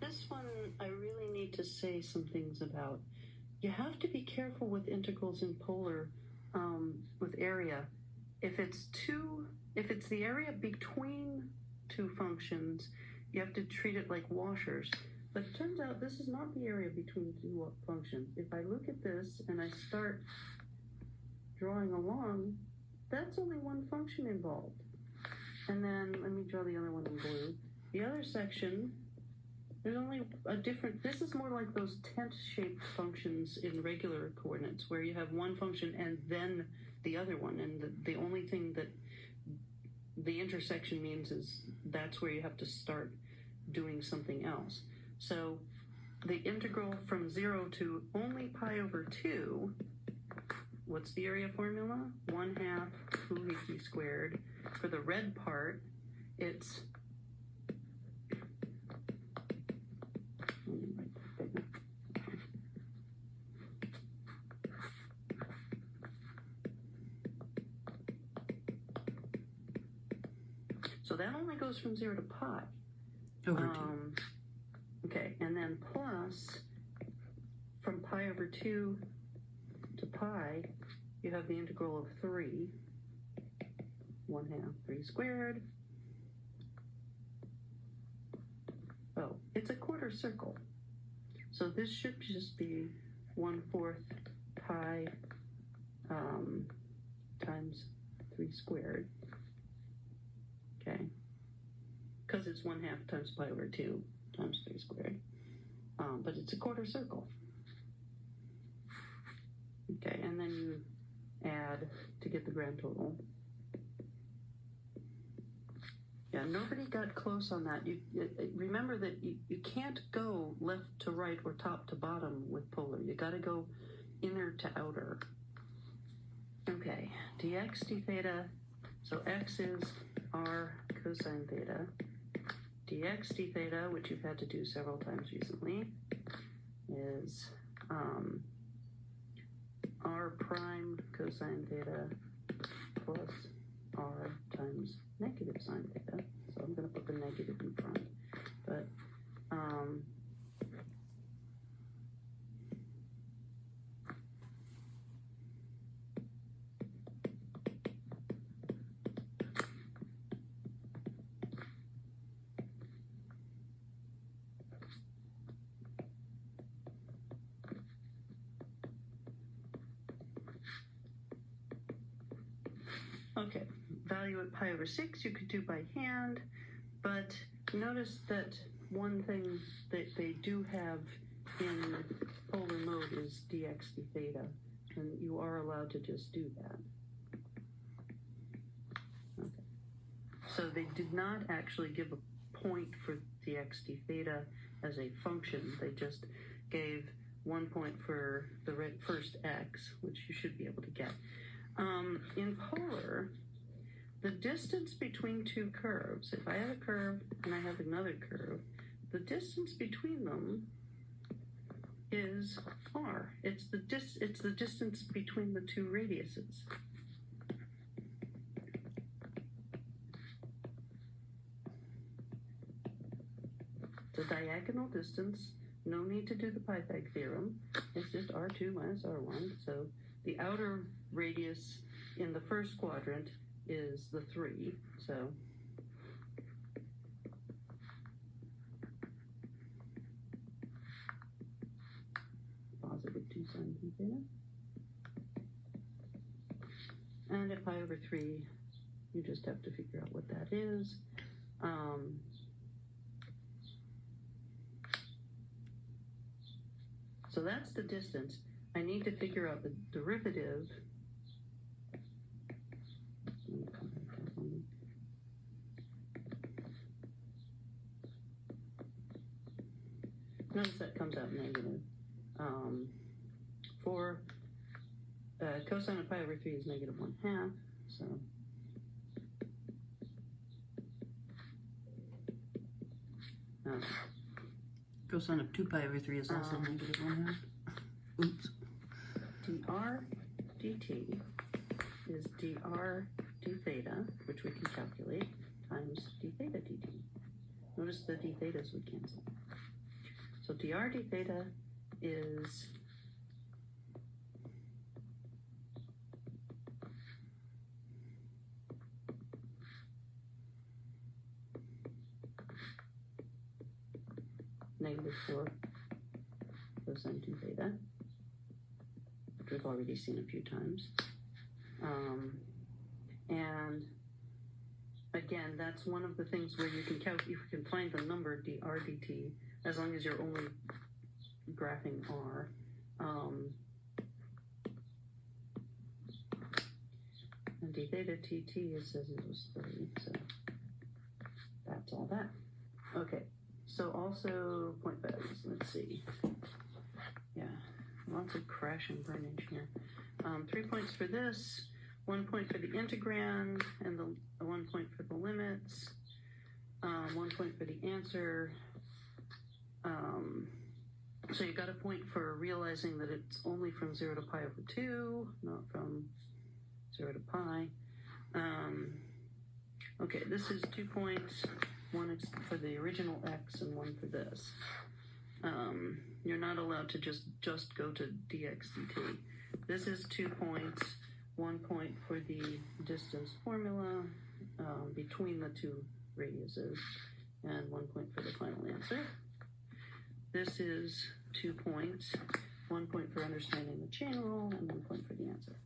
This one I really need to say some things about. You have to be careful with integrals in polar with area. If it's the area between two functions, you have to treat it like washers. But it turns out this is not the area between two functions. If I look at this and I start drawing along, that's only one function involved. And then let me draw the other one in blue. The other section, there's only a different, this is more like those tent-shaped functions in regular coordinates where you have one function and then the other one. And the only thing that the intersection means is that's where you have to start doing something else. So the integral from 0 to only pi over 2, what's the area formula? 1/2 2ac squared. For the red part, it's so that only goes from 0 to pi. Over 2. Okay, and then plus from pi over 2 to pi, you have the integral of 3, 1/2 3 squared. Oh, it's a quarter circle. So this should just be 1/4 pi times 3 squared. Okay, because it's 1/2 times pi over 2 times 3 squared. But it's a quarter circle. Okay, and then you add to get the grand total. Yeah, nobody got close on that. Remember that you can't go left to right or top to bottom with polar. You got to go inner to outer. Okay, dx d theta. So x is r cosine theta. Dx d theta, which you've had to do several times recently, is r prime cosine theta plus r times negative sine theta. So I'm going to put the negative in front. But okay, value at pi over 6 you could do by hand, but notice that one thing that they do have in polar mode is dx d theta, and you are allowed to just do that. Okay. So they did not actually give a point for dx d theta as a function. They just gave 1 point for the first x, which you should be able to get. In polar, the distance between two curves, if I have a curve and I have another curve, the distance between them is r. It's the distance between the two radiuses. The diagonal distance, no need to do the Pythag theorem. It's just r2 minus r1. So the outer radius in the first quadrant is the 3. So positive 2 sine theta. And at pi over 3, you just have to figure out what that is. So that's the distance. I need to figure out the derivative. Notice that comes out negative. For cosine of pi over 3 is negative 1/2. So cosine of 2 pi over 3 is also negative 1/2. Oops. dr dt is dr d theta, which we can calculate, times d theta dt. Notice the d thetas would cancel. So dr d theta is -4 cosine 2 theta, which we've already seen a few times. And again, that's one of the things where you can find the number dr dt as long as you're only graphing r. And d theta tt, it says it was 3, so that's all that. Okay, so also point values, let's see. Yeah, lots of crash and burnage here. 3 points for this, 1 point for the integrand, and 1 point for the limits, 1 point for the answer. So you got a point for realizing that it's only from 0 to pi over 2, not from 0 to pi. Okay, this is 2 points, 1 for the original x and 1 for this. You're not allowed to just go to dx dt. This is 2 points, 1 point for the distance formula between the two radiuses, and 1 point for the final answer. This is 2 points, 1 point for understanding the chain rule, and 1 point for the answer.